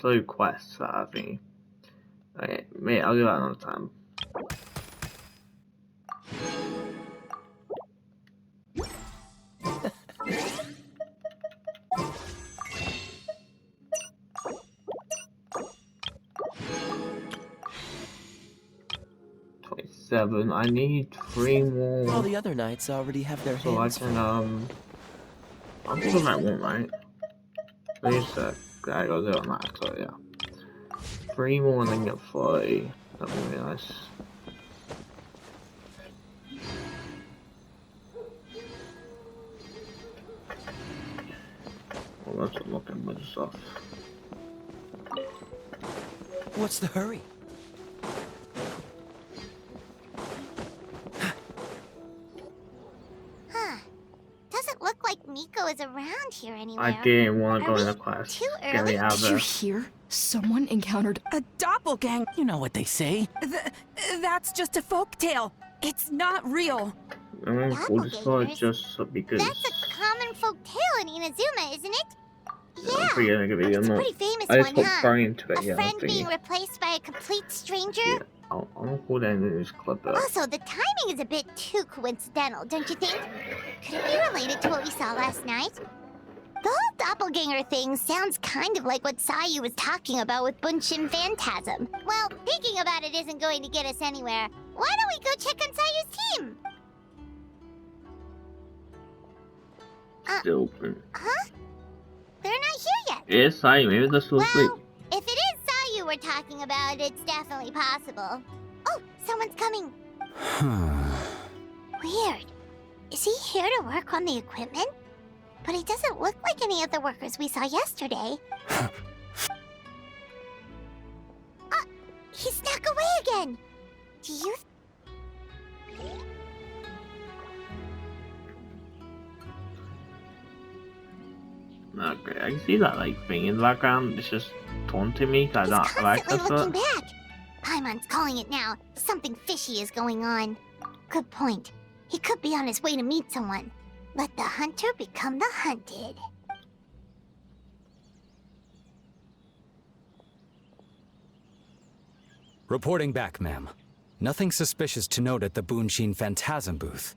slow quests that I think. Okay, mate, I'll do that another time. Seven. I need 3 more. All the other knights already have their so hands I can full. I'm thinking that one, right? Wait a sec. I gotta do it on that, so yeah. 3 more and then get 40. That would be nice. Well, that's unlocking much stuff. What's the hurry? Doesn't look like Miko is around here anywhere. I didn't want to go Are in the we class. too Get me early? out of Did you there. hear? Someone encountered a doppelganger. You know what they say. That's just a folktale. It's not real. I'm gonna pull this card just because. That's a common folk tale in Inazuma, isn't it? I'm forgetting a It's video. a pretty famous I just one, got huh? buried into it. A Yeah, friend being replaced by a complete stranger? Yeah, I'm gonna pull that into this clip up. Also, the timing is a bit too coincidental, don't you think? Could it be related to what we saw last night? The whole doppelganger thing sounds kind of like what Sayu was talking about with Bunshin Phantasm. Well, thinking about it isn't going to get us anywhere. Why don't we go check on Sayu's team? Still open. Huh? They're not here yet. It's I. Maybe they're still asleep. Well, if it is Sayu we're talking about, it's definitely possible. Oh, someone's coming. Weird. Is he here to work on the equipment? But he doesn't look like any of the workers we saw yesterday. He snuck away again. Do you... Okay, I can see that like thing in the background. It's just taunting me because I He's don't like constantly this. looking back. Paimon's calling it now. Something fishy is going on. Good point. He could be on his way to meet someone. Let the hunter become the hunted. Reporting back, ma'am. Nothing suspicious to note at the Bunshin Phantasm booth.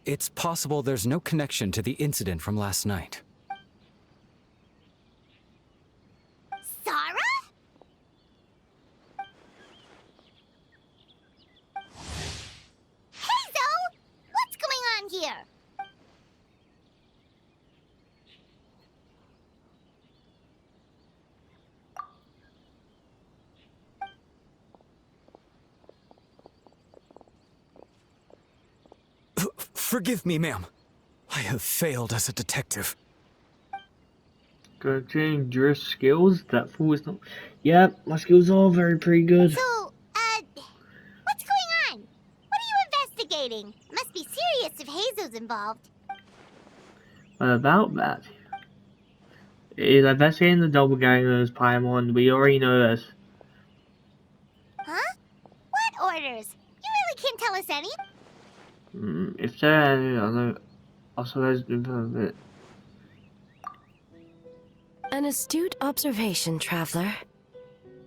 It's possible there's no connection to the incident from last night. Sarah? Heizo! What's going on here? Forgive me, ma'am. I have failed as a detective. Go change your skills. That fool is not. Yeah, my skills are very pretty good. So, what's going on? What are you investigating? It must be serious if Heizo's involved. What about that? Is investigating the doppelgangers, Paimon. We already know this. Huh? What orders? You really can't tell us any? If there are any other authorized information. An astute observation, traveler.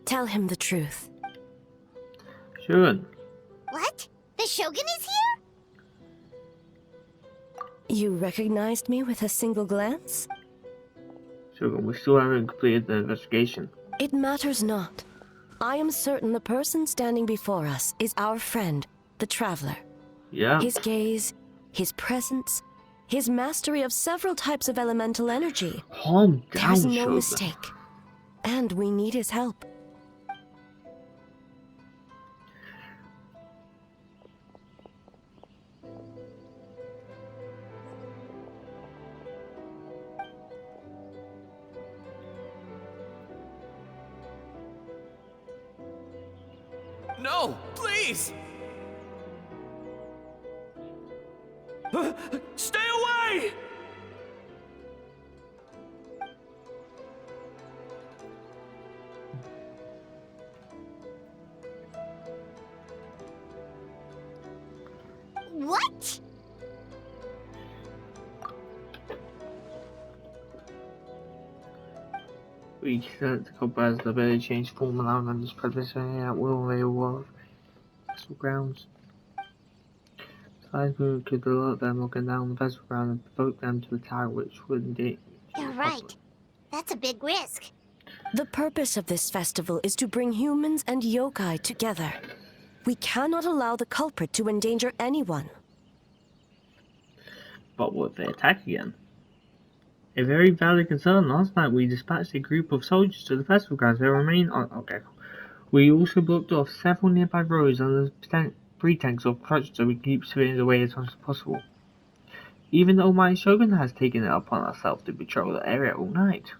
Tell him the truth. Sure. What? The Shogun is here? You recognized me with a single glance? Sure, we still haven't completed the investigation. It matters not. I am certain the person standing before us is our friend, the traveler. Yeah. His gaze, his presence, his mastery of several types of elemental energy. Calm down, There's no Shogun. mistake. And we need his help. No, please! Stay away! What? We select the cobras, the ability to change form, allowing them to spread this at will they will vessel grounds. Size move could alert them looking down the vessel ground and provoke them to attack, which would endanger. You're right. That's a big risk. The purpose of this festival is to bring humans and yokai together. We cannot allow the culprit to endanger anyone. But what if they attack again? A very valid concern. Last night we dispatched a group of soldiers to the festival grounds. They remain on. Okay. We also blocked off several nearby roads under the pretense of protection so we can keep civilians away as much as possible. Even the Almighty Shogun has taken it upon herself to patrol the area all night.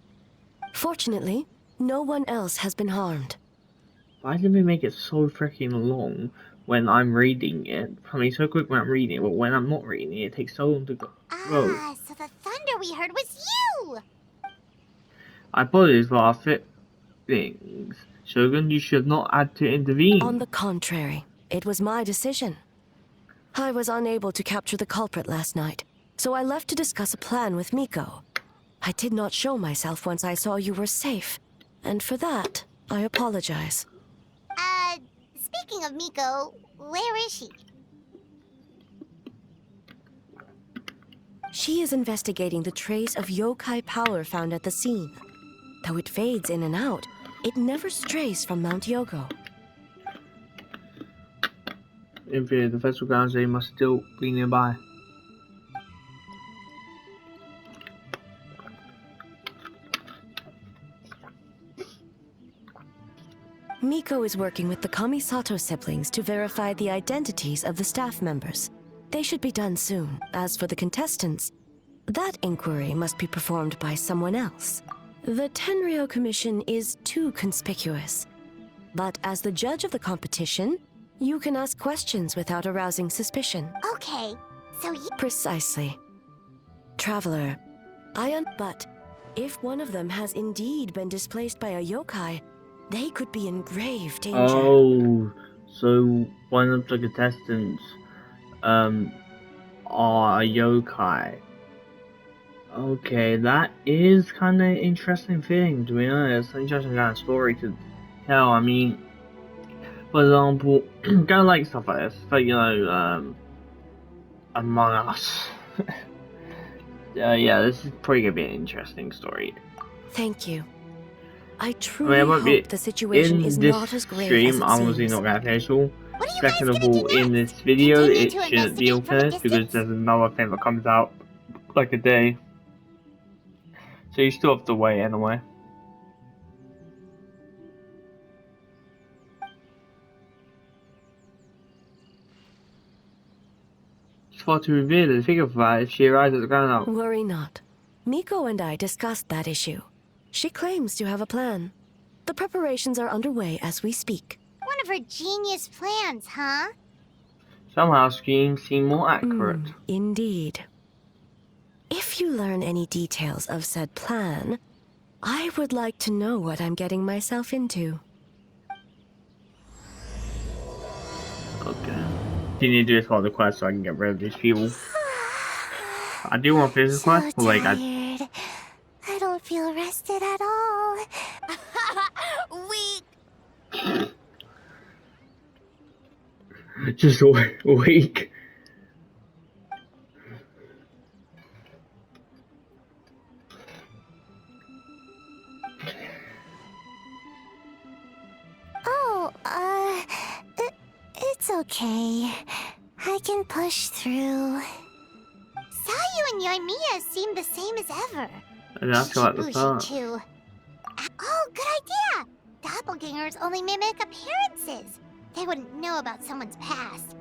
Fortunately, no one else has been harmed. Why did we make it so freaking long when I'm reading it? I mean, so quick when I'm reading it, but when I'm not reading it, it takes so long to go. Ah, so the thunder we heard was you! I apologize for our things. Shogun, you should not had to intervene. On the contrary, it was my decision. I was unable to capture the culprit last night, so I left to discuss a plan with Miko. I did not show myself once I saw you were safe, and for that, I apologize. Speaking of Miko, where is she? She is investigating the trace of yokai power found at the scene. Though it fades in and out, it never strays from Mount Yogo. In theory, the festival grounds, they must still be nearby. Miko is working with the Kamisato siblings to verify the identities of the staff members. They should be done soon. As for the contestants, that inquiry must be performed by someone else. The Tenryo Commission is too conspicuous. But as the judge of the competition, you can ask questions without arousing suspicion. Okay, so you... Precisely. Traveler, but if one of them has indeed been displaced by a yokai, they could be in grave danger. Oh, so one of the contestants are a yokai. Okay, that is kind of interesting thing, to be honest. It's an interesting kind of story to tell. I mean, for example, kind of like stuff like this, like, you know, Among Us. Yeah, this is probably gonna be an interesting story. Thank you. I truly hope the situation is not as grave as it I'm obviously seems. not going to finish all. What are you guys Second of gonna all, do in next? this video, Continue it to shouldn't be investigate from a unfinished because distance? there's another thing that comes out like a day. So you still have to wait anyway. It's far too revered to think of that if she arrives at the ground out. Worry not. Miko and I discussed that issue. She claims to have a plan. The preparations are underway as we speak. One of her genius plans, huh? Somehow schemes seem more accurate. Indeed. If you learn any details of said plan, I would like to know what I'm getting myself into. Okay. You need to do this for the quest so I can get rid of these people. I do want to finish this quest, but like tired. I don't feel rested at all. Weak. just weak. Oh, it's okay. I can push through. Sayu and Yoimiya seem the same as ever. And I feel like the Shibushi, start. too. Oh, good idea! Doppelgangers only mimic appearances. They wouldn't know about someone's past.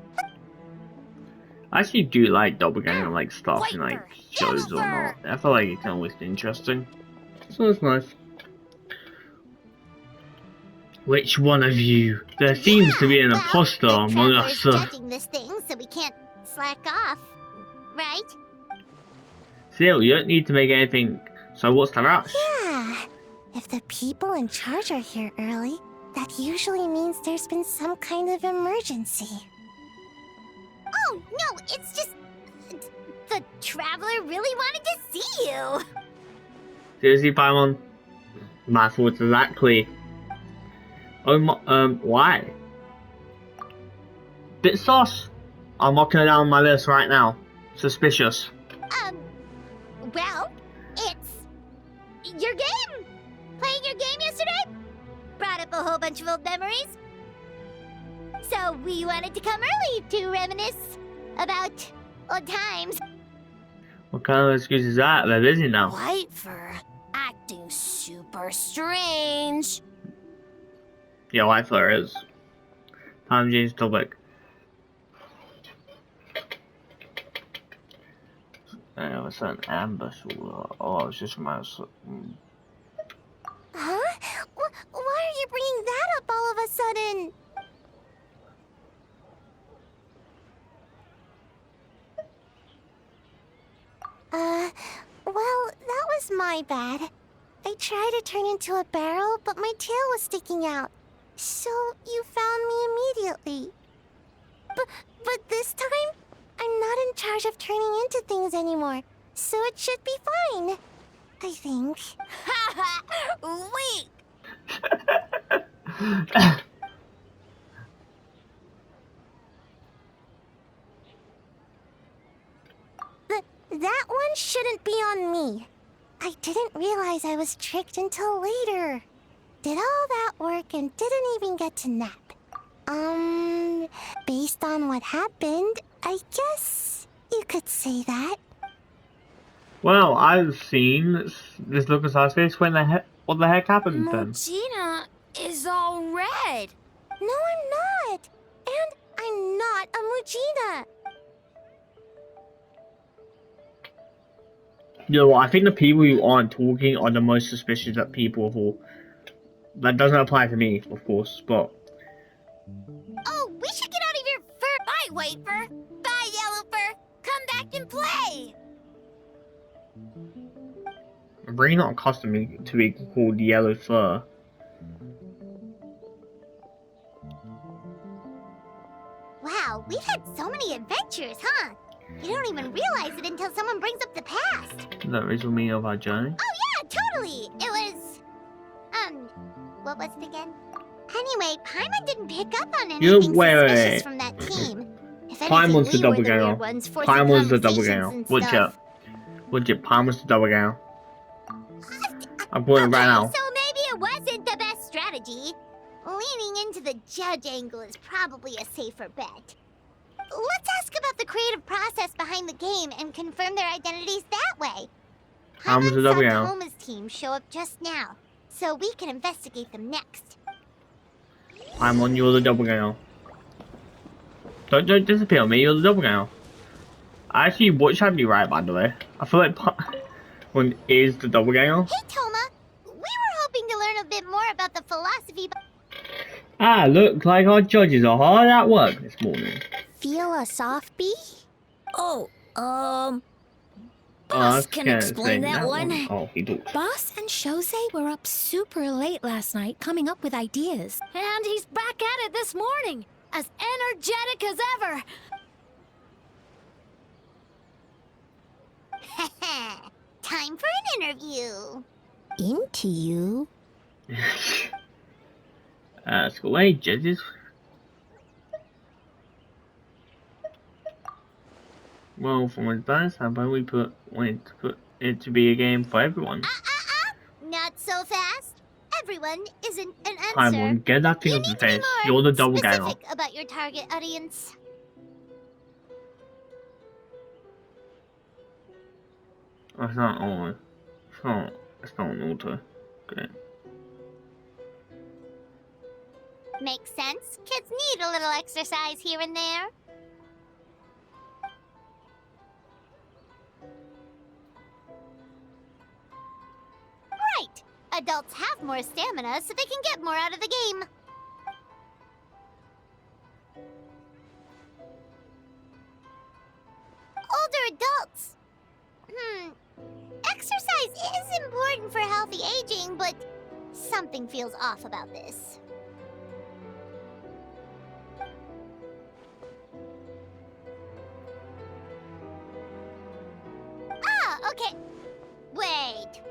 I actually do like doppelganger like stuff in like Viper, shows or Jennifer! not. I feel like it can always be interesting. So it's nice. Which one of you? There seems to be an Well, imposter the among us. Traveler's judging this thing, so we can't slack off, right? Still, you don't need to make anything. So what's the rush? Yeah. If the people in charge are here early, that usually means there's been some kind of emergency. Oh, no, it's just... The Traveler really wanted to see you. Seriously, Paimon? My thoughts exactly. Oh my, why? Bit sauce. I'm marking it down on my list right now. Suspicious. Well, it's your game. Playing your game yesterday brought up a whole bunch of old memories. So we wanted to come early to reminisce about old times. What kind of excuse is that? They're busy now. White fur acting super strange. Yeah, white fur is. Time to change topic. It's an ambush. Oh, I was just reminded. Huh? Why are you bringing that up all of a sudden? Well, that was my bad. I tried to turn into a barrel, but my tail was sticking out. So you found me immediately. But this time, I'm not in charge of turning into things anymore, so it should be fine. I think. Wait! That one shouldn't be on me. I didn't realize I was tricked until later. Did all that work and didn't even get to nap. Based on what happened, I guess you could say that. Well, I've seen this look on his face. What the heck happened then? Mugina is all red. No, I'm not. And I'm not a Mugina. You know what? I think the people who aren't talking are the most suspicious of people of all. That doesn't apply to me, of course, but. Oh, we should get out of here first. Bye, White Fur. Bye, Yellow Fur. Come back and play. I'm really not accustomed to being called yellow fur. Wow, we've had so many adventures, huh? You don't even realize it until someone brings up the past. That is the meaning of our journey. Oh yeah, totally. It was, what was it again? Anyway, Paimon didn't pick up on anything suspicious from that team. If Paimon's anything, the we were the doppelganger. weird ones forcing Paimon's the conversations doppelganger. and Watch stuff. out. Watch it. Paimon's the doppelganger. I'm putting it right now. So maybe it wasn't the best strategy. Leaning into the judge angle is probably a safer bet. Let's ask about the creative process behind the game and confirm their identities that way. Paimon's the Paimon saw doppelganger. Toma's team show up just now, so we can investigate them next. Paimon, you're the doppelganger. Don't disappear on me. You're the doppelganger. I actually watched Happy right, by the way. I feel like Paimon is the doppelganger. Hey, Toma! We were hoping to learn a bit more about the philosophy. Ah, looks like our judges are hard at work this morning. Feel a soft bee? Oh, Oh, Boss I can can't explain say that one. Oh, he talks. Boss and Shosei were up super late last night coming up with ideas. And he's back at it this morning, as energetic as ever. Time for an interview. Into you? Let's go away, judges. Well, from a design standpoint, wanted to put it to be a game for everyone. Not so fast. Everyone isn't an answer. Paimon, get that thing You off your need to be face. more You're the doppelganger. specific about your target audience. That's not all. It's not an auto. Okay. Makes sense. Kids need a little exercise here and there. Right. Adults have more stamina, so they can get more out of the game. Older adults. Exercise is important for healthy aging, but something feels off about this. Ah, okay. Wait.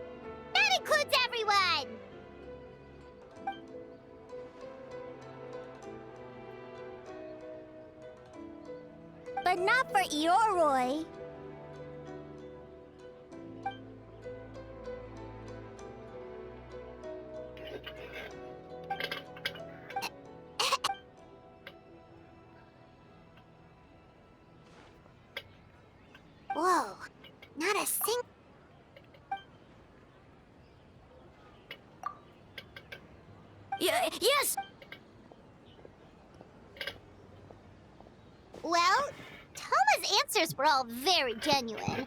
That includes everyone! but not for Ioroi. Whoa, not a sing. Yes! Well, Toma's answers were all very genuine.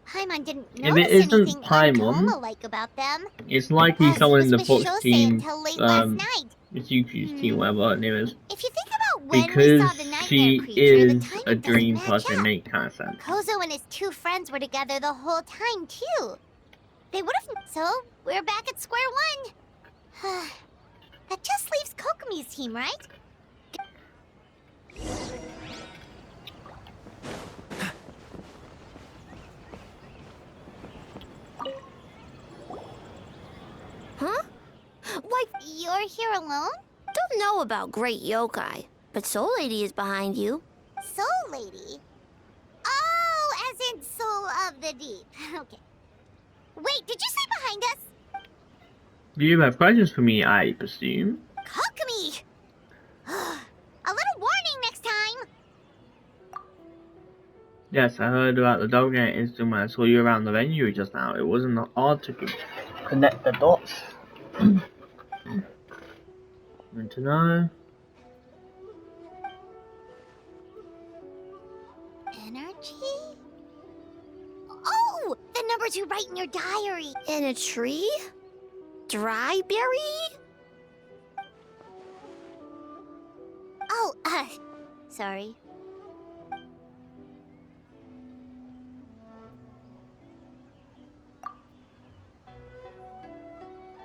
Paimon didn't If notice it isn't anything Paimon, Untoma-like about them. it's likely As someone in the was Fox Shosei team, until late last night. it's Yuki's team, whatever her name is. If you think about when we Because saw the nightmare she creature, the is timing a doesn't dream match person, it up. makes kind of sense. Kozo and his two friends were together the whole time, too. They would have... So, we're back at square one. That just leaves Kokomi's team, right? Huh? Why, You're here alone? don't know about Great Yokai, but Soul Lady is behind you. Soul Lady? Oh, as in Soul of the Deep. Okay. Wait, did you say behind us? Do you have questions for me, I presume? Kokomi! A little warning next time! Yes, I heard about the doppelganger incident when I saw you around the venue just now. It wasn't hard to connect the dots. Want to know? Energy? Oh! The numbers you write in your diary! In a tree? Dryberry? Oh, sorry.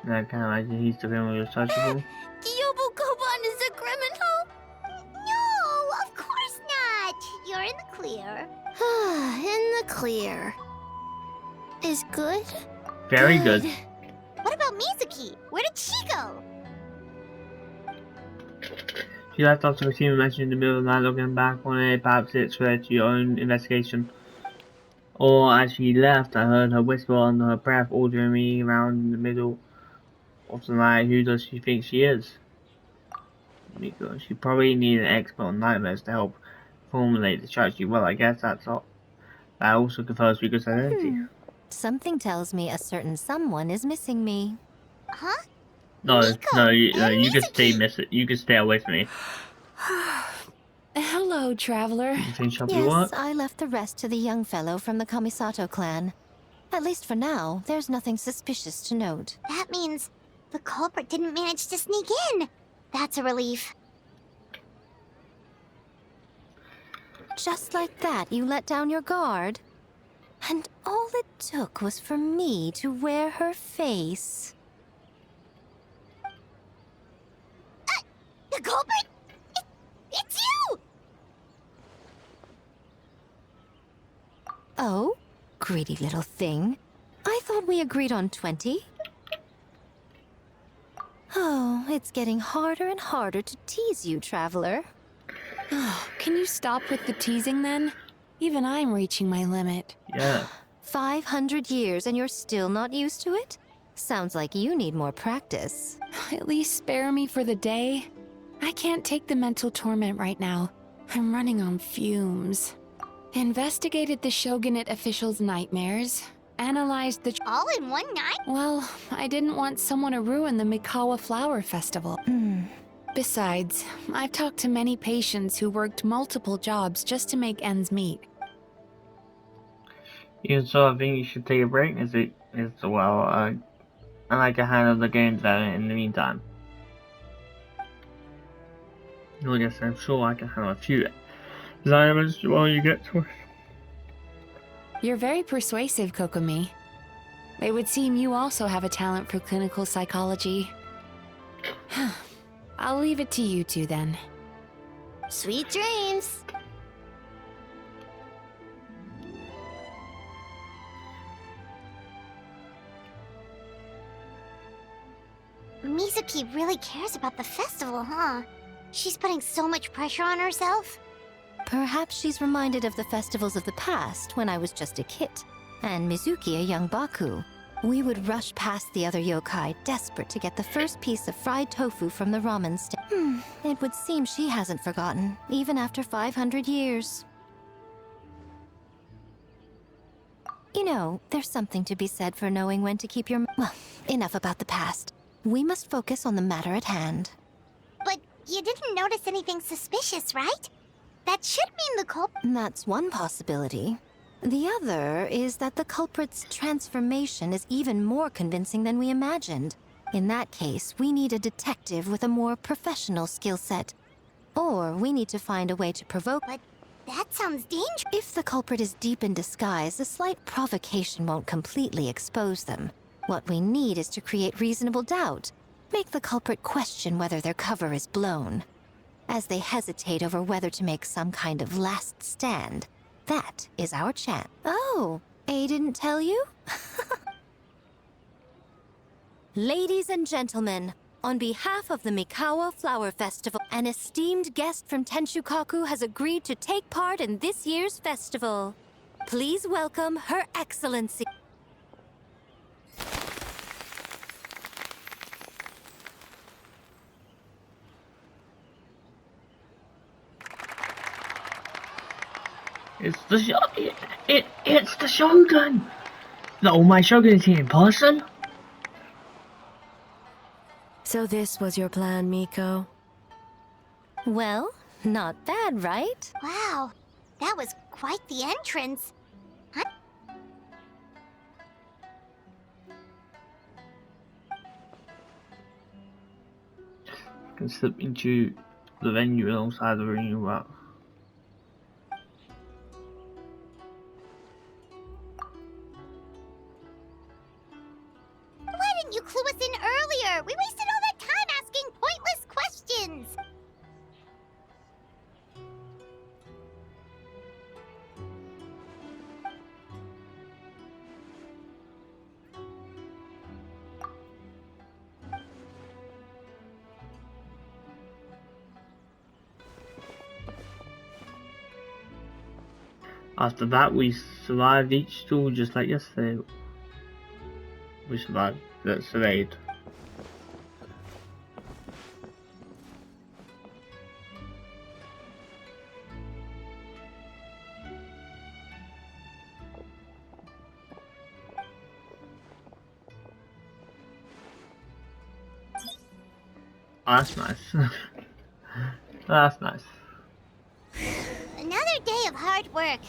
I can't imagine he's the villain who's touchable. Yobukoban is a criminal? No, of course not! You're in the clear. In the clear. Is good? Very good. What about Mizuki? Where did she go? She left after receiving a message in the middle of the night looking back on it. Perhaps it's related to your own investigation. Or as she left, I heard her whisper under her breath, ordering me around in the middle of the night. Who does she think she is? Miko. She probably needed an expert on nightmares to help formulate the strategy. Well, I guess that's all. That also confirms Miko's identity. Something tells me a certain someone is missing me. Huh? No, Miko no, you and can stay Mizuki. You can stay away from me. Hello, traveler. You finish up your Yes, work? I left the rest to the young fellow from the Kamisato clan. At least for now, there's nothing suspicious to note. That means the culprit didn't manage to sneak in. That's a relief. Just like that, you let down your guard? And all it took was for me to wear her face. The culprit? It's you! Oh? Greedy little thing. I thought we agreed on 20. Oh, it's getting harder and harder to tease you, traveler. Can you stop with the teasing then? Even I'm reaching my limit. Yeah. 500 years and you're still not used to it? Sounds like you need more practice. At least spare me for the day. I can't take the mental torment right now. I'm running on fumes. Investigated the Shogunate officials' nightmares. Analyzed the... All in one night? Well, I didn't want someone to ruin the Mikawa Flower Festival. Besides, I've talked to many patients who worked multiple jobs just to make ends meet. You sort of think you should take a break? Well, I like to handle the games in the meantime. Well, yes, I'm sure I can handle a few assignments while you get to it. You're very persuasive, Kokomi. It would seem you also have a talent for clinical psychology. I'll leave it to you two then. Sweet dreams. Mizuki really cares about the festival, huh? She's putting so much pressure on herself. Perhaps she's reminded of the festivals of the past when I was just a kid, and Mizuki a young Baku. We would rush past the other yokai, desperate to get the first piece of fried tofu from the ramen stand. It would seem she hasn't forgotten, even after 500 years. You know, there's something to be said for knowing when to keep your... Well, enough about the past. We must focus on the matter at hand. But you didn't notice anything suspicious, right? That should mean the culprit. That's one possibility. The other is that the culprit's transformation is even more convincing than we imagined. In that case, we need a detective with a more professional skill set. Or we need to find a way to provoke... But that sounds dangerous. If the culprit is deep in disguise, a slight provocation won't completely expose them. What we need is to create reasonable doubt. Make the culprit question whether their cover is blown. As they hesitate over whether to make some kind of last stand. That is our chance. Oh, A didn't tell you? Ladies and gentlemen, on behalf of the Mikawa Flower Festival, an esteemed guest from Tenshukaku has agreed to take part in this year's festival. Please welcome Her Excellency. It's the it's the Shogun! The All Might Shogun is here in person? So this was your plan, Miko? Well, not bad, right? Wow, that was quite the entrance. I can slip into the venue alongside the ring route. Why didn't you clue us in earlier? We wasted all that time asking pointless questions. After that, we survived each duel just like yesterday. We survived. That's the raid. Oh, that's nice. That's nice. Another day of hard work.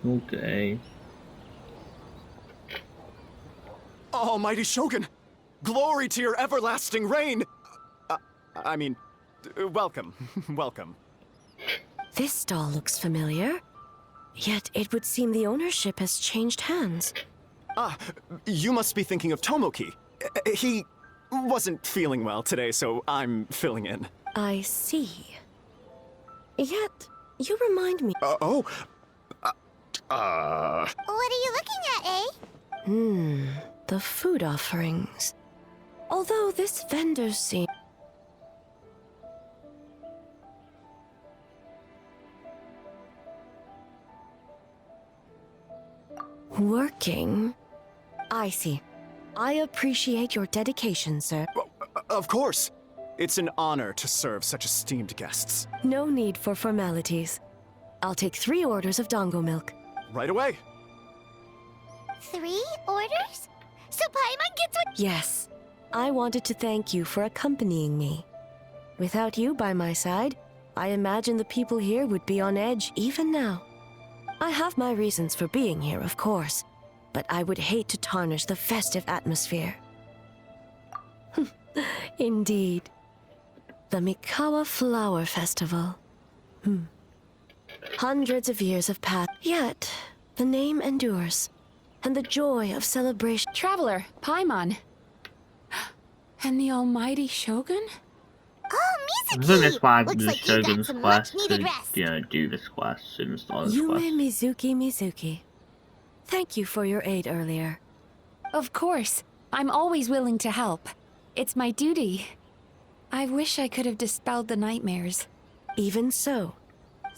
Okay. Almighty Shogun! Glory to your everlasting reign! I mean, welcome. Welcome. This stall looks familiar. Yet it would seem the ownership has changed hands. Ah, you must be thinking of Tomoki. He wasn't feeling well today, so I'm filling in. I see. Yet, you remind me... What are you looking at, eh? The food offerings. Although this vendor seems... working? I see. I appreciate your dedication, sir. Of course. It's an honor to serve such esteemed guests. No need for formalities. I'll take 3 orders of dango milk. Right away. 3 orders? So Paimon gets one. Yes. I wanted to thank you for accompanying me. Without you by my side, I imagine the people here would be on edge even now. I have my reasons for being here, of course, but I would hate to tarnish the festive atmosphere. Indeed. The Mikawa Flower Festival. Hundreds of years have passed, yet the name endures, and the joy of celebration... Traveler, Paimon. And the almighty Shogun? Oh, I Mizuki! think that's why Looks the like you got Shogun's some quest much-needed to, rest. do this quest and start this Yume quest. Mizuki. Thank you for your aid earlier. Of course. I'm always willing to help. It's my duty. I wish I could have dispelled the nightmares. Even so,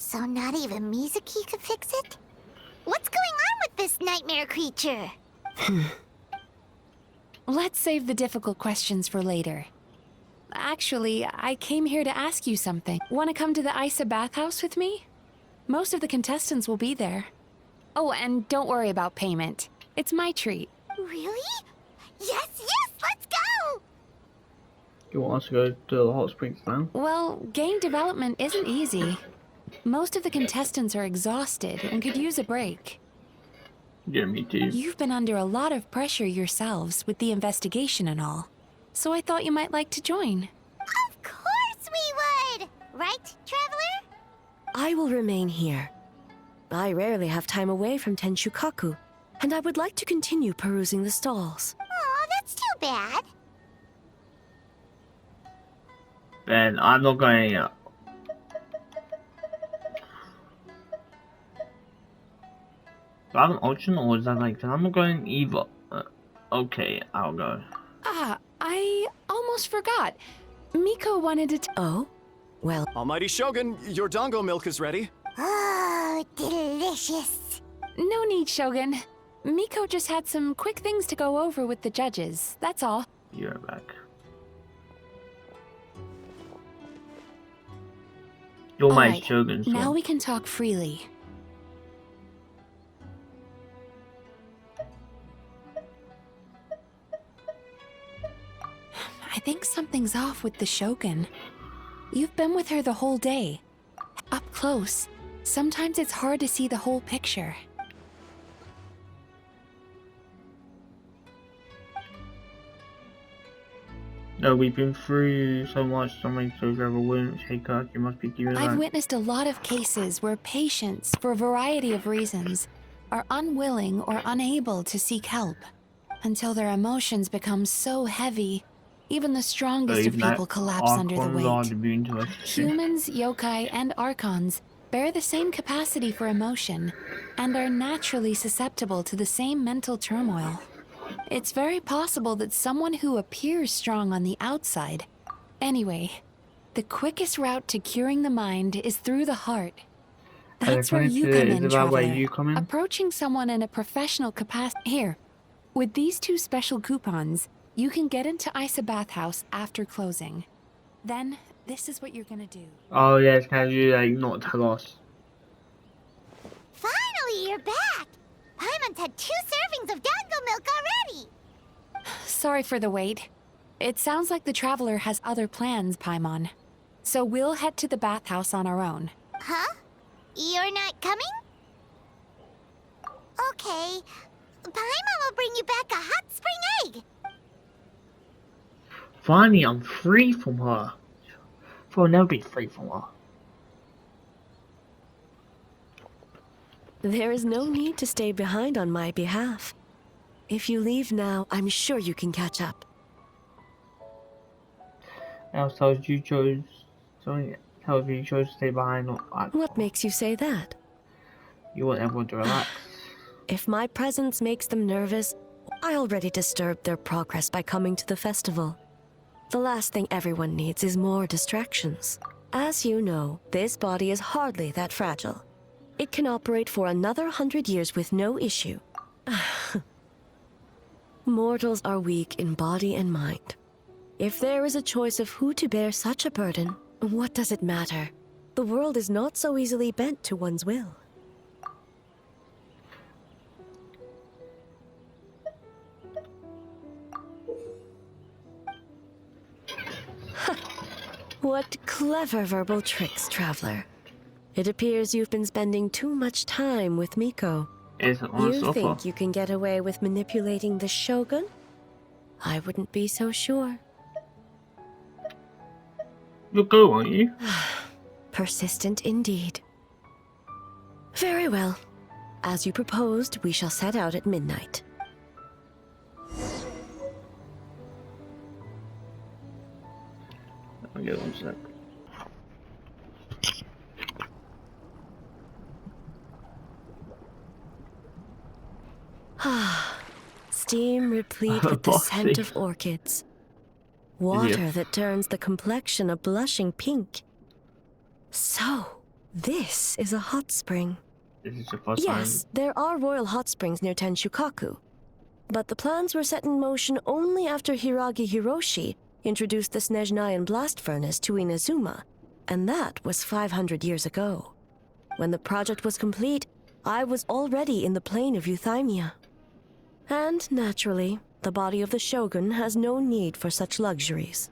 So not even Mizuki could fix it? What's going on with this nightmare creature? Let's save the difficult questions for later. Actually, I came here to ask you something. Want to come to the Isa bathhouse with me? Most of the contestants will be there. Oh, and don't worry about payment. It's my treat. Really? Yes, yes, let's go! You want us to go to the hot springs now? Well, game development isn't easy. Most of the contestants are exhausted and could use a break. Yeah, me too. You've been under a lot of pressure yourselves with the investigation and all. So I thought you might like to join. Of course we would! Right, Traveler? I will remain here. I rarely have time away from Tenshukaku, and I would like to continue perusing the stalls. Aw, that's too bad. Then I'm not going up. Do I have an option, or is that like, I'm not going either? Okay, I'll go. Ah, I almost forgot. Miko wanted to Oh? Well, Almighty Shogun, your dango milk is ready. Oh, delicious. No need, Shogun. Miko just had some quick things to go over with the judges, that's all. You're back. You're my Alright, Shogun, so. now we can talk freely. I think something's off with the Shogun. You've been with her the whole day. Up close. Sometimes it's hard to see the whole picture. No, we've been through so much, something so travel wounds. Hey Kirk, you must be giving I've that. witnessed a lot of cases where patients, for a variety of reasons, are unwilling or unable to seek help until their emotions become so heavy, even the strongest of people collapse under the weight. Humans, yokai, and archons bear the same capacity for emotion and are naturally susceptible to the same mental turmoil. It's very possible that someone who appears strong on the outside... Anyway, the quickest route to curing the mind is through the heart. That's where you come in, Traveler. Approaching someone in a professional capacity... Here, with these 2 special coupons, you can get into Isa Bathhouse after closing. Then, this is what you're gonna do. Oh yes, can you like not tell us? Finally, you're back! Paimon's had 2 servings of dango milk already! Sorry for the wait. It sounds like the Traveler has other plans, Paimon. So we'll head to the bathhouse on our own. Huh? You're not coming? Okay. Paimon will bring you back a hot spring egg! Finally, I'm free from her. I'll never be free from her. there is no need to stay behind on my behalf. If you leave now, I'm sure you can catch up. Else tells you chose. Something tells you chose to stay behind. What makes you say that? You want everyone to relax. If my presence makes them nervous, I already disturbed their progress by coming to the festival. The last thing everyone needs is more distractions. As you know, this body is hardly that fragile. It can operate for another 100 years with no issue. Mortals are weak in body and mind. If there is a choice of who to bear such a burden, what does it matter? The world is not so easily bent to one's will. What clever verbal tricks, Traveler. It appears you've been spending too much time with Miko. You think you can get away with manipulating the Shogun? I wouldn't be so sure. You'll go, won't you? Persistent indeed. Very well. As you proposed, we shall set out at midnight. I'll get one sec. Steam replete with the scent of orchids. Water that turns the complexion a blushing pink. So, This is a hot spring. This is the first Yes, there are royal hot springs near Tenshukaku. But the plans were set in motion only after Hiragi Hiroshi introduced the Snezhnayan blast furnace to Inazuma, and that was 500 years ago. When the project was complete, I was already in the plain of Euthymia. And naturally, the body of the shogun has no need for such luxuries.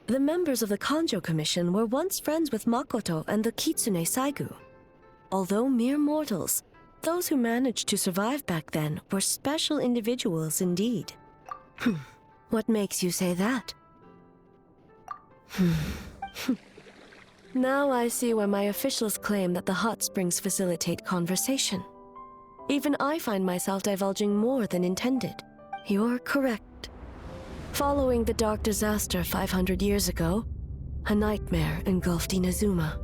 The members of the Kanjo Commission were once friends with Makoto and the Kitsune Saigu. Although mere mortals, those who managed to survive back then were special individuals indeed. What makes you say that? Now I see why my officials claim that the hot springs facilitate conversation. Even I find myself divulging more than intended. You're correct. Following the dark disaster 500 years ago, a nightmare engulfed Inazuma.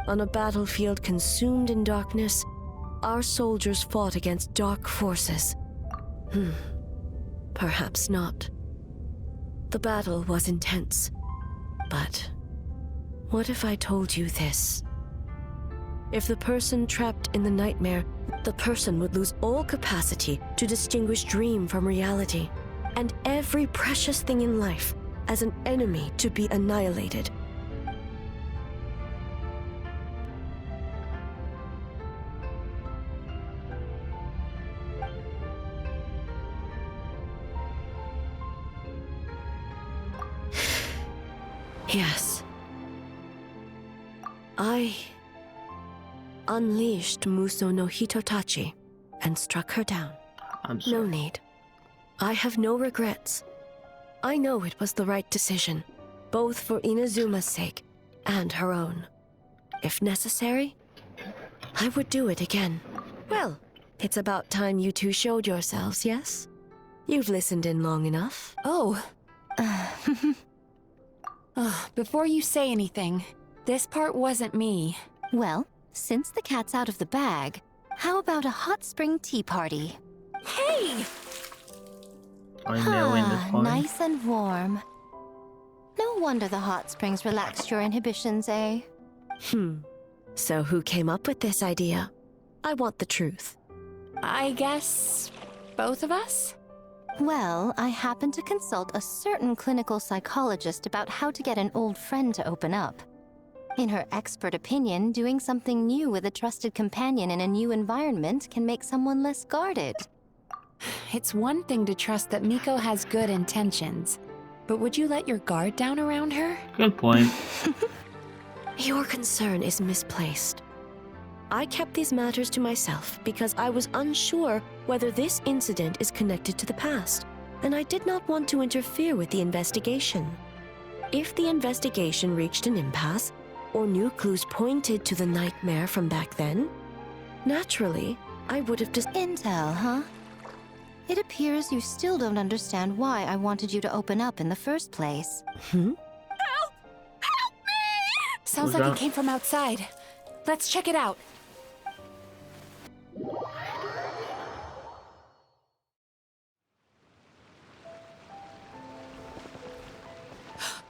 On a battlefield consumed in darkness, our soldiers fought against dark forces. Perhaps not. The battle was intense. But what if I told you this? If the person trapped in the nightmare, the person would lose all capacity to distinguish dream from reality, and every precious thing in life as an enemy to be annihilated. Yes. I unleashed Muso no Hitotachi and struck her down. I'm sorry. No need. I have no regrets. I know it was the right decision, both for Inazuma's sake and her own. If necessary, I would do it again. Well, it's about time you two showed yourselves, yes? You've listened in long enough. Oh. Before you say anything, this part wasn't me. Well, since the cat's out of the bag, how about a hot spring tea party? Hey! I know in this one. Nice and warm. No wonder the hot springs relaxed your inhibitions, eh? So who came up with this idea? I want the truth. I guess both of us? Well, I happened to consult a certain clinical psychologist about how to get an old friend to open up. In her expert opinion, doing something new with a trusted companion in a new environment can make someone less guarded. It's one thing to trust that Miko has good intentions, but would you let your guard down around her? Good point. Your concern is misplaced. I kept these matters to myself because I was unsure whether this incident is connected to the past, and I did not want to interfere with the investigation. If the investigation reached an impasse, or new clues pointed to the nightmare from back then, naturally, I would have just... Intel, huh? It appears you still don't understand why I wanted you to open up in the first place. Help me! Sounds What's like that? it came from outside. Let's check it out.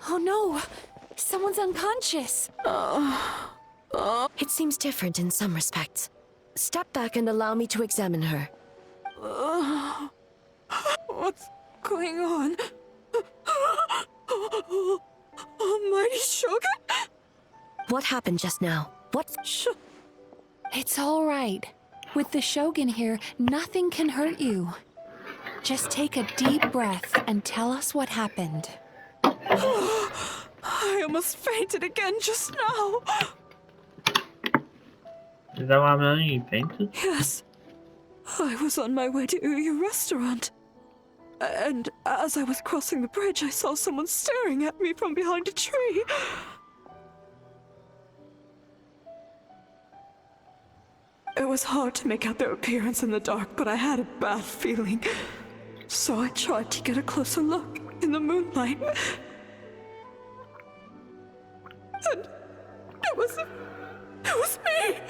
Oh no! Someone's unconscious! It seems different in some respects. Step back and allow me to examine her. What's going on? Almighty Shogun? What happened just now? What? It's all right. With the Shogun here, nothing can hurt you. Just take a deep breath and tell us what happened. I almost fainted again just now. Is that what happened? You fainted? Yes. I was on my way to Uyu restaurant. And as I was crossing the bridge, I saw someone staring at me from behind a tree. It was hard to make out their appearance in the dark, but I had a bad feeling. So I tried to get a closer look in the moonlight. And it was me!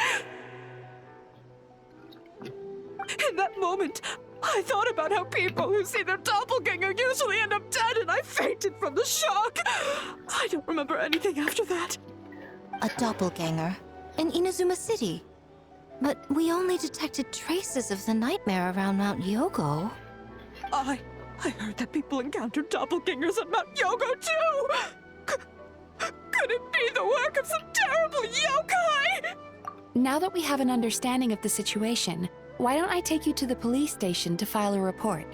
In that moment, I thought about how people who see their doppelganger usually end up dead, and I fainted from the shock. I don't remember anything after that. A doppelganger. in Inazuma City. But we only detected traces of the nightmare around Mount Yogo. I heard that people encountered doppelgangers at Mount Yogo too! Could it be the work of some terrible yokai? Now that we have an understanding of the situation, why don't I take you to the police station to file a report?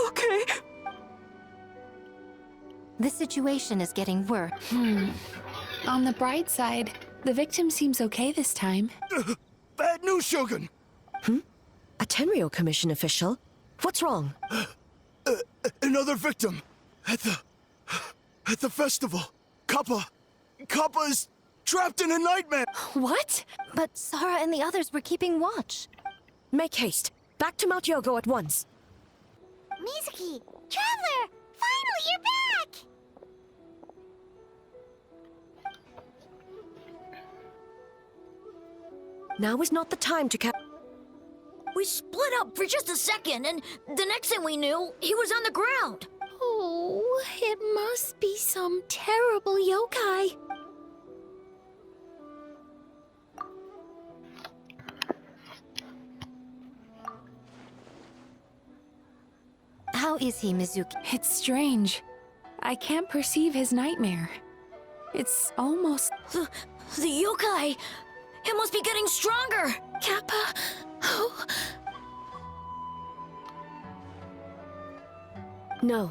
Okay. The situation is getting worse. On the bright side, the victim seems okay this time. Bad news, Shogun! A Tenryo Commission official? What's wrong? Another victim! At the festival! Kappa is trapped in a nightmare! What? But Sara and the others were keeping watch. Make haste. Back to Mount Yogo at once. Mizuki! Traveler! Finally, you're back! Now is not the time to We split up for just a second, and the next thing we knew, he was on the ground. Oh, it must be some terrible yokai. How is he, Mizuki? It's strange. I can't perceive his nightmare. It's almost... The yokai! It must be getting stronger! Kappa... Oh... No.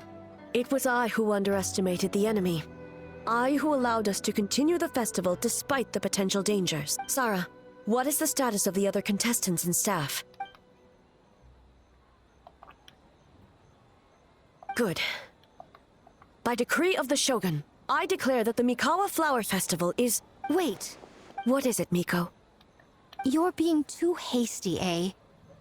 It was I who underestimated the enemy. I who allowed us to continue the festival despite the potential dangers. Sara, what is the status of the other contestants and staff? Good. By decree of the Shogun, I declare that the Mikawa Flower Festival is... Wait. What is it, Miko? You're being too hasty, eh?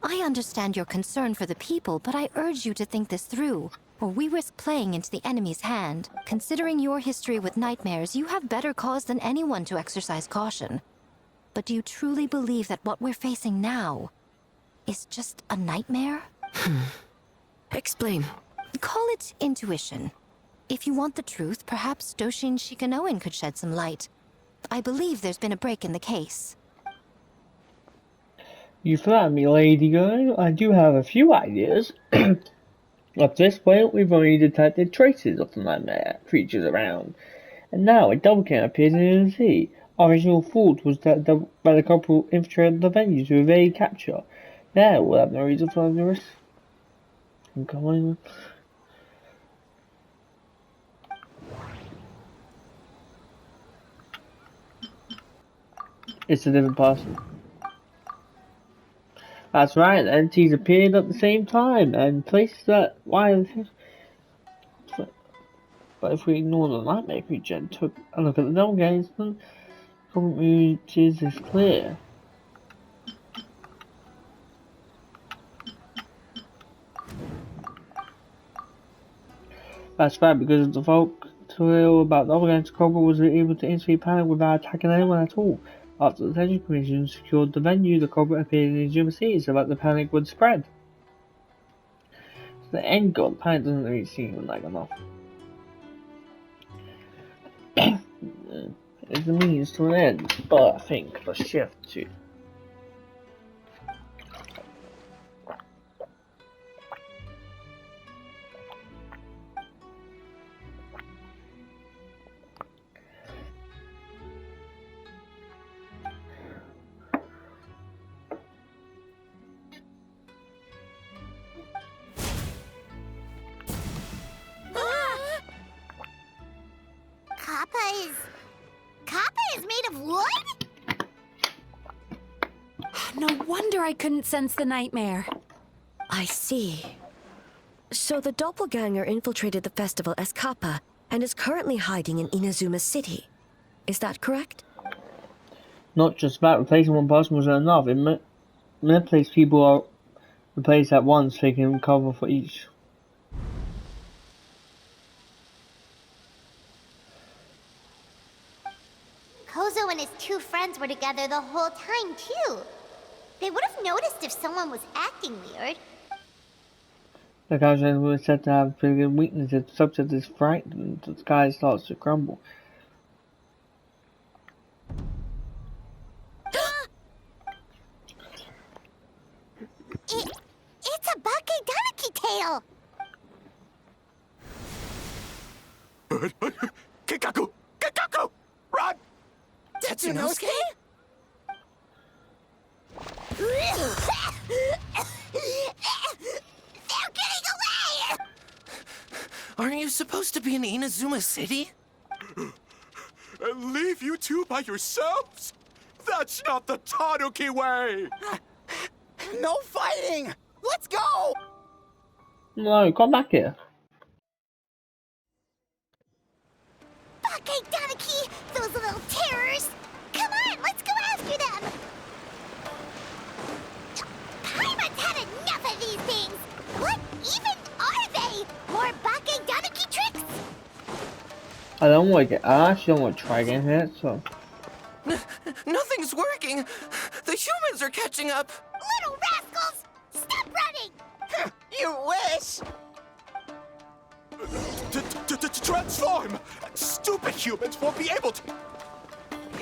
I understand your concern for the people, but I urge you to think this through, or we risk playing into the enemy's hand. Considering your history with nightmares, you have better cause than anyone to exercise caution. But do you truly believe that what we're facing now is just a nightmare? Explain. Call it intuition. If you want the truth, perhaps Doshin Shikanoen could shed some light. I believe there's been a break in the case. You flatter me, lady girl. I do have a few ideas. Up this point, we've only detected traces of the nightmare creatures around. And now a doppelganger appears in the sea. Our original thought was that the couple infiltrated the venue to evade capture. There, we'll have no reason for the risk. I'm going. It's a different person. That's right, the entities appeared at the same time and places that but if we ignore the nightmare creature and took a look at the doppelgangers, then the route is clear. That's right, because the folk tale about the doppelganger Cobra was able to instantly panic without attacking anyone at all. After the Detention Commission secured the venue, the Cobra appeared in Inazuma City so that the panic would spread. So the end goal, the panic doesn't really seem like enough. It's a means to an end, but I think the shift to Kappa is made of wood? No wonder I couldn't sense the nightmare. I see. So the doppelganger infiltrated the festival as Kappa and is currently hiding in Inazuma City. Is that correct? not just that, replacing one person wasn't enough. It manipulates people are replaced at once, taking cover for each. Kozo and his two friends were together the whole time, too. They would have noticed if someone was acting weird. The character was said to have pretty good weaknesses. The subject is frightened, the sky starts to crumble. deal. Kikaku! Kikaku! Run! Tetsunosuke? They're getting away! Aren't you supposed to be in Inazuma City? And leave you two by yourselves? That's not the Tanuki way! No fighting! Let's go! No, come back here. Okay, Tanuki, those little terrors! Come on, let's go after them! Paimon's had enough of these things! What even are they? More Bake Tanuki tricks? I don't want to get. I actually don't want to try again here. So. Nothing's working. The humans are catching up. Little rascals! Stop running! You wish! Transform! Stupid humans won't be able to.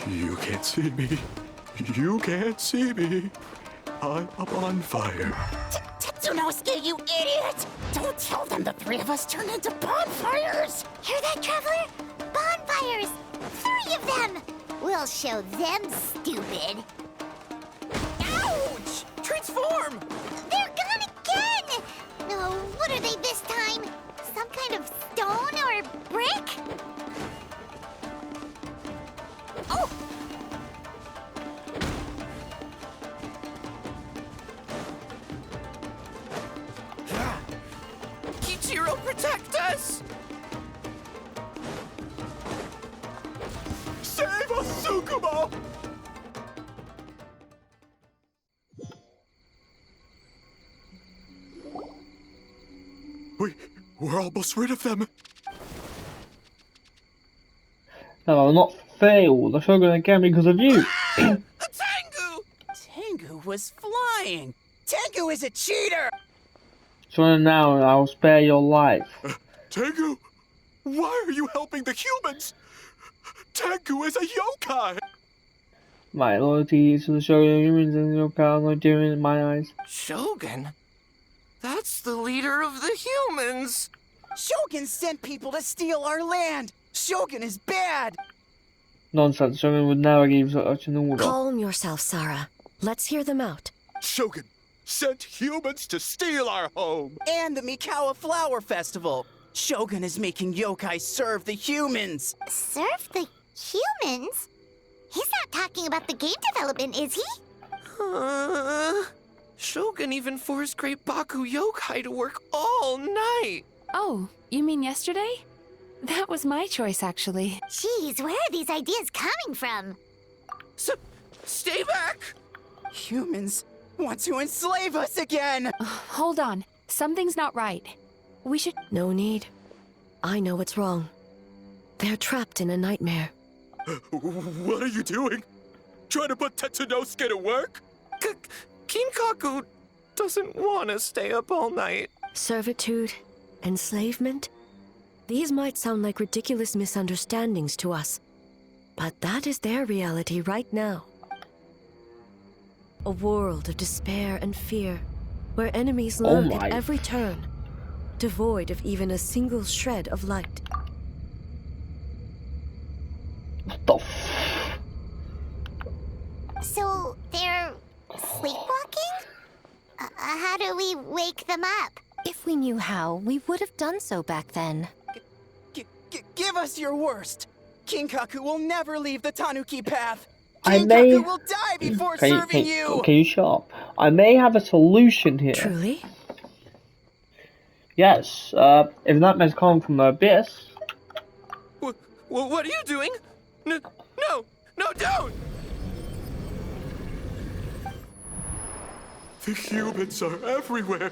You can't see me. You can't see me. I'm on fire. Tetsunosuke, you idiot! Don't tell them the three of us turned into bonfires! Hear that, Traveler? Bonfires! 3 of them! We'll show them, stupid. Ouch! Transform! They're gone again! No, what are they this time? Some kind of stone or brick? Oh! Kichiro, protect us! Save us, Tsukumo! We're almost rid of them. No, I'll not fail. The Shogun again because of you. Tengu! Tengu was flying! Tengu is a cheater! So now I'll spare your life. Tengu, why are you helping the humans? Tengu is a yokai! My loyalty to the Shogun humans and your power not doing in my eyes. Shogun? That's the leader of the humans! Shogun sent people to steal our land! Shogun is bad! Nonsense. Shogun would never give such an order. Calm yourself, Sarah. Let's hear them out. Shogun sent humans to steal our home! And the Mikawa Flower Festival! Shogun is making yokai serve the humans! Serve the humans? He's not talking about the game development, is he? Shogun even forced Great Baku Yokai to work all night! Oh, you mean yesterday? That was my choice, actually. Jeez, where are these ideas coming from? Stay back! Humans want to enslave us again! Hold on. Something's not right. We should... No need. I know what's wrong. They're trapped in a nightmare. What are you doing? Trying to put Tetsunosuke to work? Kinkaku doesn't want to stay up all night. Servitude, enslavement? These might sound like ridiculous misunderstandings to us, but that is their reality right now. A world of despair and fear, where enemies lurk at every turn, devoid of even a single shred of light. What the So, they're sleepwalking? How do we wake them up? If we knew how, we would have done so back then. Give us your worst! Kinkaku will never leave the Tanuki path! I Kinkaku will die before serving you! Okay, you shut up. I may have a solution here. Truly? Yes, if nightmares come from the abyss. What are you doing? No, don't! The humans are everywhere.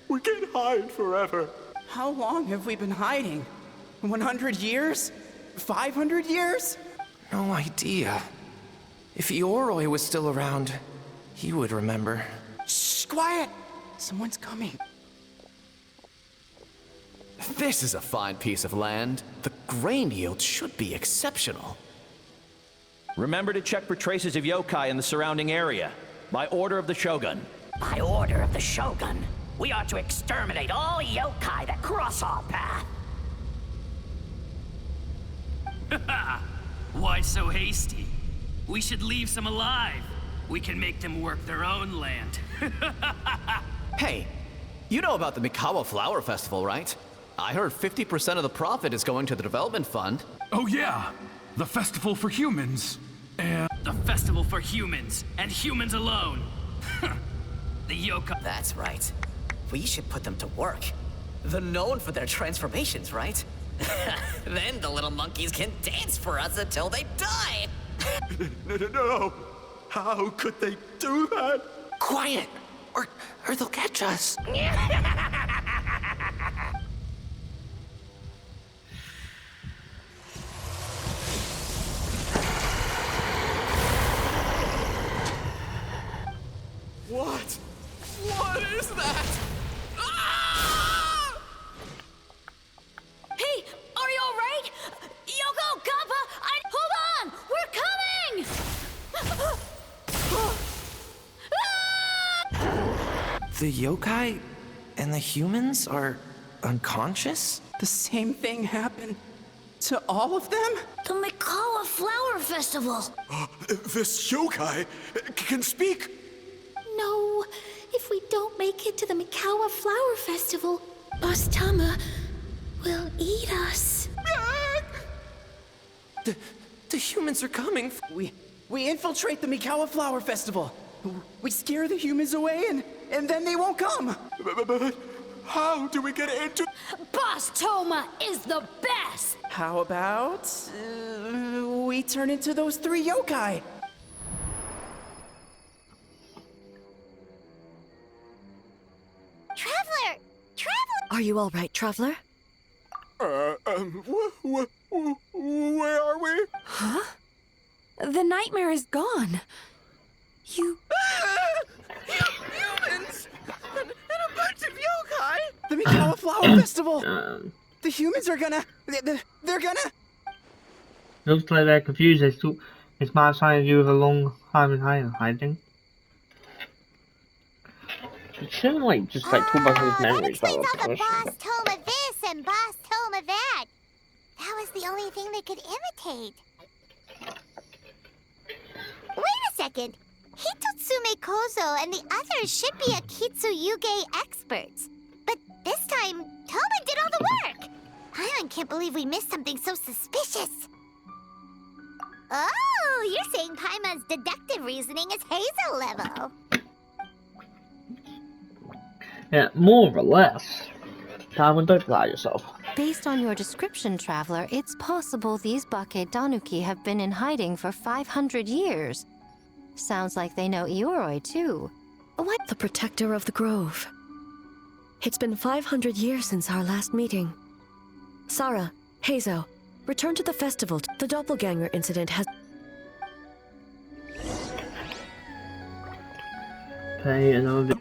We can't hide forever. How long have we been hiding? 100 years? 500 years? No idea. If Ioroi was still around, he would remember. Shh, quiet! Someone's coming. This is a fine piece of land. The grain yield should be exceptional. Remember to check for traces of yokai in the surrounding area. By order of the Shogun. By order of the Shogun. We ought to exterminate all yokai that cross our path. Why so hasty? We should leave some alive. We can make them work their own land. Hey, you know about the Mikawa Flower Festival, right? I heard 50% of the profit is going to the development fund. Oh yeah, the festival for humans. And the festival for humans, and humans alone. The yokai. That's right. We should put them to work. They're known for their transformations, right? Then the little monkeys can dance for us until they die. No. How could they do that? Quiet, or they'll catch us. What? What is that? Hey, are you alright? Yoko, Kappa, hold on! We're coming! The yokai and the humans are unconscious? The same thing happened to all of them? The Mikawa Flower Festival! This yokai can speak! No, if we don't make it to the Mikawa Flower Festival, Boss Tama will eat us. The humans are coming. We infiltrate the Mikawa Flower Festival. We scare the humans away and then they won't come. But how do we get into... Boss Toma is the best! How about we turn into those 3 yokai? Traveler! Traveler! Are you all right, Traveler? Where are we? Huh? The nightmare is gone. You... Humans! And a bunch of yokai! The Mikawa Flower Festival! The humans are gonna... They're gonna... Looks like they're confused. It's my sign you with a long time in hiding. You shouldn't like just like talk about his memories. That explains all the Boss Toma this and Boss Toma that. That was the only thing they could imitate. Wait a second. Hitotsume Kozo and the others should be Akitsuyuge experts. But this time, Toma did all the work. Paimon can't believe we missed something so suspicious. Oh, you're saying Paimon's deductive reasoning is Hazel level. Yeah, more or less. Paimon, don't lie yourself. Based on your description, Traveler, it's possible these Bake Danuki have been in hiding for 500 years. Sounds like they know Ioroi, too. What? The protector of the grove. It's been 500 years since our last meeting. Sarah, Heizo, return to the festival. The doppelganger incident has... Pay another...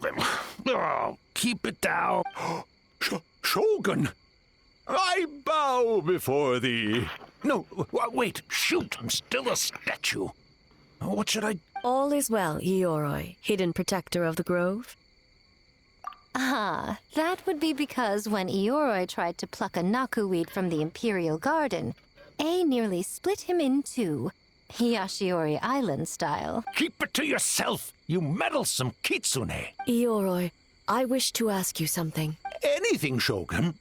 Oh, keep it down. Shogun! I bow before thee. No, wait, shoot, I'm still a statue. What should I... All is well, Ioroi, hidden protector of the grove. Ah, that would be because when Ioroi tried to pluck a nakuweed from the Imperial Garden, A nearly split him in two, Hiyashiori Island style. Keep it to yourself, you meddlesome kitsune. Ioroi, I wish to ask you something. Anything, Shogun.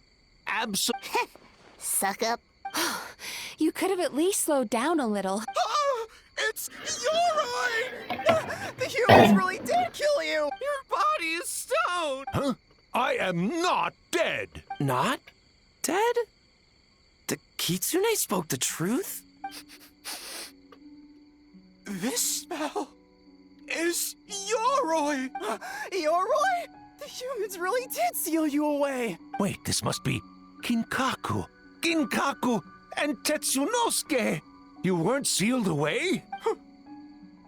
Suck up. You could have at least slowed down a little. Oh, it's Ioroi! The humans really did kill you! Your body is stone! Huh? I am not dead! Not dead? The kitsune spoke the truth? This smell is Ioroi! Ioroi? The humans really did seal you away! Wait, this must be Kinkaku, and Tetsunosuke! You weren't sealed away?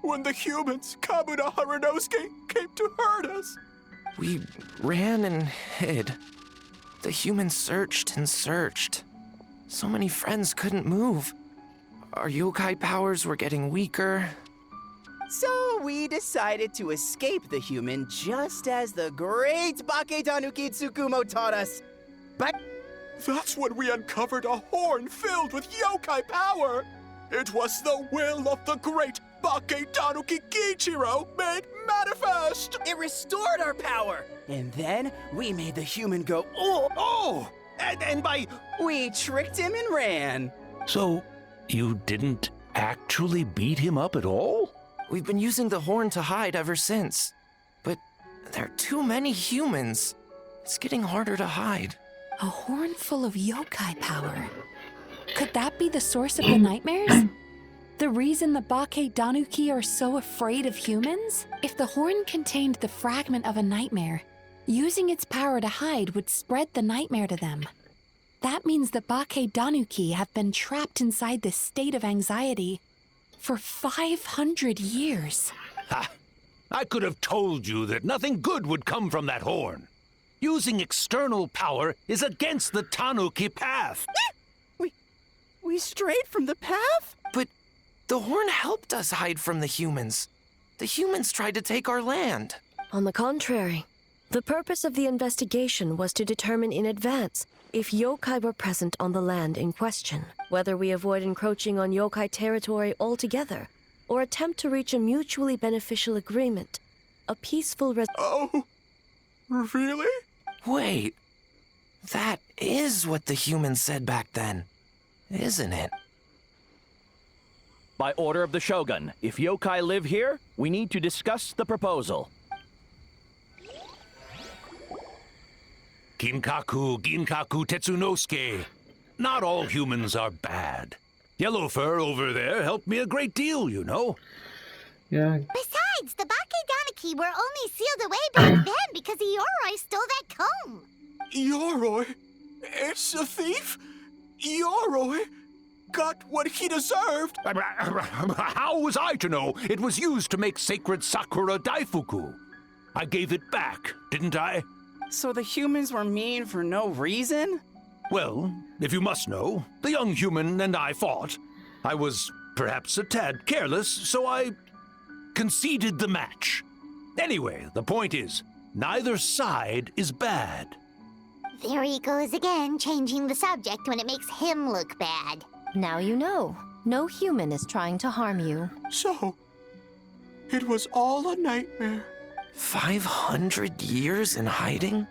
When the humans, Kabuda Harunosuke, came to hurt us! We ran and hid. The humans searched and searched. So many friends couldn't move. Our yokai powers were getting weaker. So we decided to escape the human just as the great Bakedanuki Tsukumo taught us. But That's when we uncovered a horn filled with yokai power. It was the will of the great Bakedanuki Kiichiro made manifest. it restored our power. And then we made the human go, oh! Oh! And by... We tricked him and ran. So, you didn't actually beat him up at all? We've been using the horn to hide ever since. But there are too many humans. It's getting harder to hide. A horn full of yokai power. Could that be the source of the nightmares? The reason the Bakedanuki are so afraid of humans? If the horn contained the fragment of a nightmare, using its power to hide would spread the nightmare to them. That means the Bakedanuki have been trapped inside this state of anxiety for 500 years. Ha! I could have told you that nothing good would come from that horn. Using external power is against the Tanuki path. We strayed from the path? But the horn helped us hide from the humans. The humans tried to take our land. On the contrary, the purpose of the investigation was to determine in advance if yokai were present on the land in question, whether we avoid encroaching on yokai territory altogether, or attempt to reach a mutually beneficial agreement, a peaceful Oh, really? Wait, that is what the humans said back then, isn't it? By order of the Shogun, if yokai live here, we need to discuss the proposal. Ginkaku Tetsunosuke. Not all humans are bad. Yellowfur over there helped me a great deal, you know. Yeah. Besides, the Bakedanuki were only sealed away back then because Ioroi stole that comb. Yoroi? It's a thief? Yoroi got what he deserved. How was I to know it was used to make sacred Sakura Daifuku? I gave it back, didn't I? So the humans were mean for no reason? Well, if you must know, the young human and I fought. I was perhaps a tad careless, so I conceded the match. Anyway, the point is, neither side is bad. There he goes again, changing the subject when it makes him look bad. Now you know. No human is trying to harm you. So, it was all a nightmare. 500 years in hiding?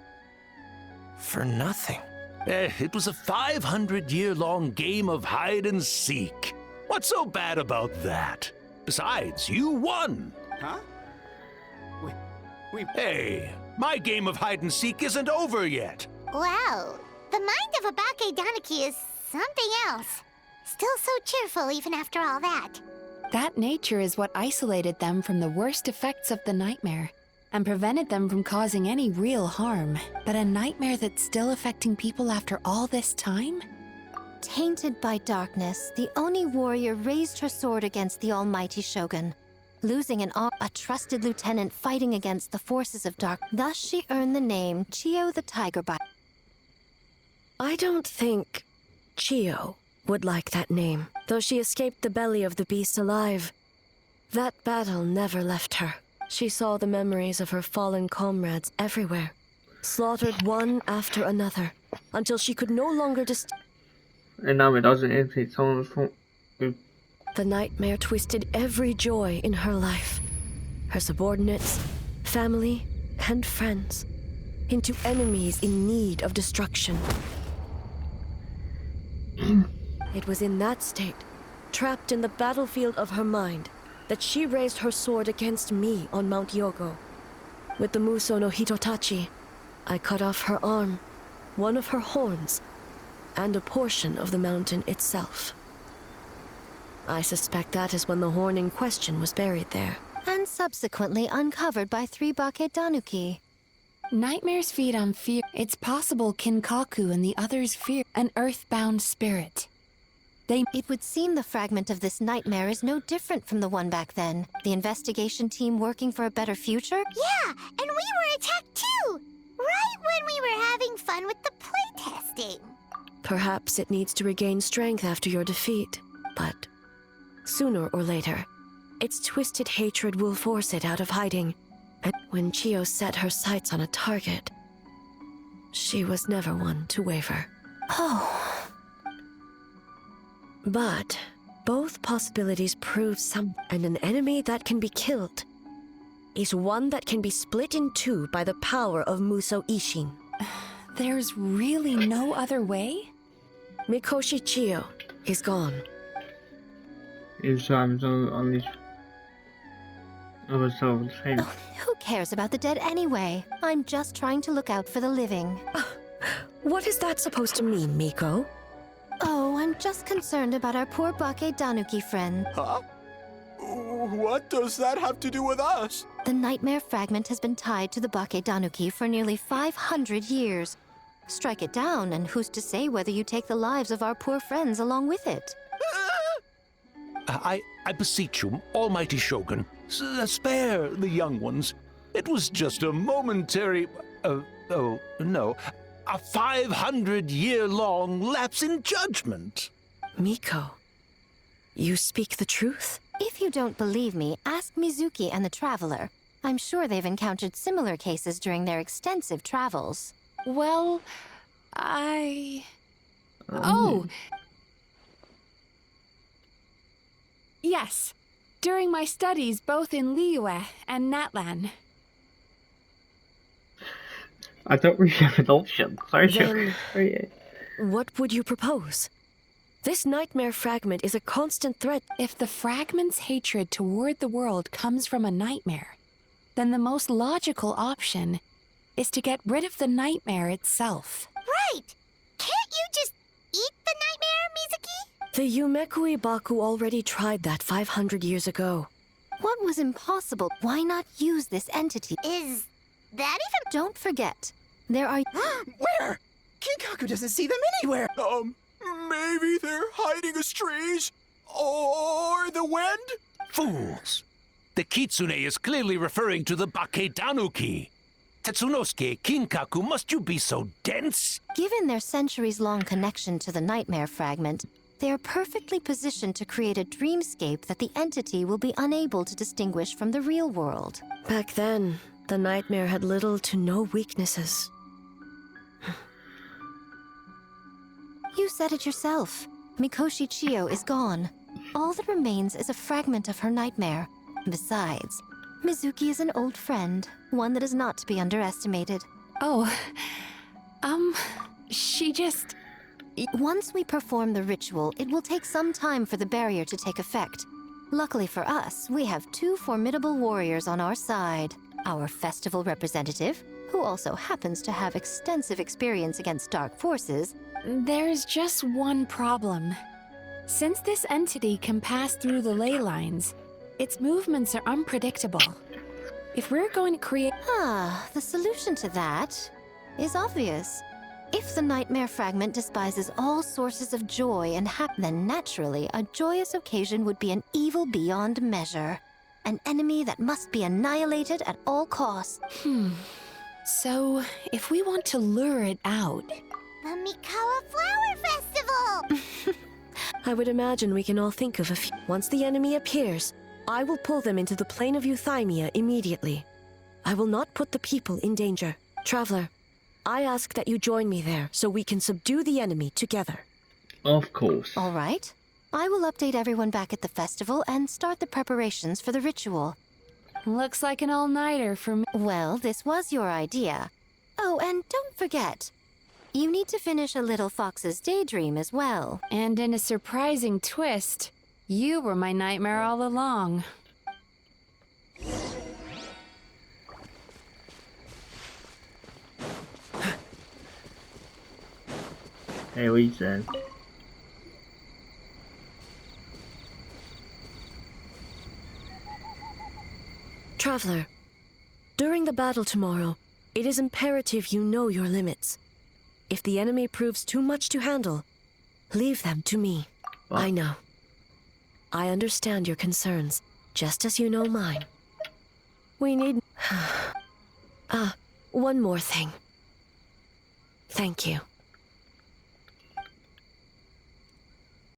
For nothing. It was a 500-year-long game of hide and seek. What's so bad about that? Besides, you won. Huh? Hey, my game of hide and seek isn't over yet. Wow, the mind of a Bakedanuki is something else. Still so cheerful even after all that. That nature is what isolated them from the worst effects of the nightmare and prevented them from causing any real harm. But a nightmare that's still affecting people after all this time? Tainted by darkness, the Oni warrior raised her sword against the almighty Shogun, losing a trusted lieutenant fighting against the forces of dark. Thus she earned the name Chio the Tiger-Bite. I don't think Chio would like that name, though she escaped the belly of the beast alive. That battle never left her. She saw the memories of her fallen comrades everywhere, slaughtered one after another, until she could no longer And now it doesn't irritate someone from. The nightmare twisted every joy in her life, her subordinates, family, and friends, into enemies in need of destruction. It was in that state, trapped in the battlefield of her mind, that she raised her sword against me on Mount Yogo. With the Muso no Hitotachi, I cut off her arm, one of her horns, and a portion of the mountain itself. I suspect that is when the horn in question was buried there. And subsequently uncovered by 3 Bakedanuki. Nightmares feed on fear. It's possible Kinkaku and the others fear an earthbound spirit. It would seem the fragment of this nightmare is no different from the one back then. The investigation team working for a better future? Yeah, and we were attacked too! Right when we were having fun with the playtesting. Perhaps it needs to regain strength after your defeat, but sooner or later, Its twisted hatred will force it out of hiding. And when Chio set her sights on a target, she was never one to waver. Oh. But both possibilities prove and an enemy that can be killed is one that can be split in two by the power of Muso Ishin. There's really no other way? Mikoshi Chio is gone. Is on these other souls. Who cares about the dead anyway? I'm just trying to look out for the living. What is that supposed to mean, Miko? Oh, I'm just concerned about our poor Bake Danuki friend. Huh? What does that have to do with us? The nightmare fragment has been tied to the Bake Danuki for nearly 500 years. Strike it down, and who's to say whether you take the lives of our poor friends along with it? I beseech you, almighty Shogun, spare the young ones. It was just a momentary... oh, no. A 500-year-long lapse in judgment. Miko, you speak the truth? If you don't believe me, ask Mizuki and the Traveler. I'm sure they've encountered similar cases during their extensive travels. Well, Oh! Yes. During my studies both in Liyue and Natlan. I don't really have an option. Then, what would you propose? This nightmare fragment is a constant threat. If the fragment's hatred toward the world comes from a nightmare, then the most logical option is to get rid of the nightmare itself. Right! Can't you just eat the nightmare, Mizuki? The Yumekui Baku already tried that 500 years ago. What was impossible? Why not use this entity? Is that even... Don't forget, there are... Where? Kinkaku doesn't see them anywhere. Maybe they're hiding as trees? Or the wind? Fools! The Kitsune is clearly referring to the Bake Danuki. Tetsunosuke, Kinkaku, must you be so dense? Given their centuries-long connection to the nightmare fragment, they are perfectly positioned to create a dreamscape that the entity will be unable to distinguish from the real world. Back then, the nightmare had little to no weaknesses. You said it yourself. Mikoshi Chio is gone. All that remains is a fragment of her nightmare. Besides, Mizuki is an old friend, one that is not to be underestimated. Oh, she just... Once we perform the ritual, it will take some time for the barrier to take effect. Luckily for us, we have two formidable warriors on our side. Our festival representative, who also happens to have extensive experience against dark forces. There's just one problem. Since this entity can pass through the ley lines, its movements are unpredictable. If we're going to create... The solution to that is obvious. If the nightmare fragment despises all sources of joy and then naturally, a joyous occasion would be an evil beyond measure. An enemy that must be annihilated at all costs. So, if we want to lure it out... The Mikawa Flower Festival! I would imagine we can all think of a few. Once the enemy appears, I will pull them into the plane of Euthymia immediately. I will not put the people in danger. Traveler, I ask that you join me there so we can subdue the enemy together. Of course. All right. I will update everyone back at the festival and start the preparations for the ritual. Looks like an all-nighter for me. Well, this was your idea. Oh, and don't forget, you need to finish a little fox's daydream as well. And in a surprising twist, you were my nightmare all along. Hey, what you said? Traveler, during the battle tomorrow, it is imperative you know your limits. If the enemy proves too much to handle, leave them to me. What? I know. I understand your concerns, just as you know mine. We need... one more thing. Thank you.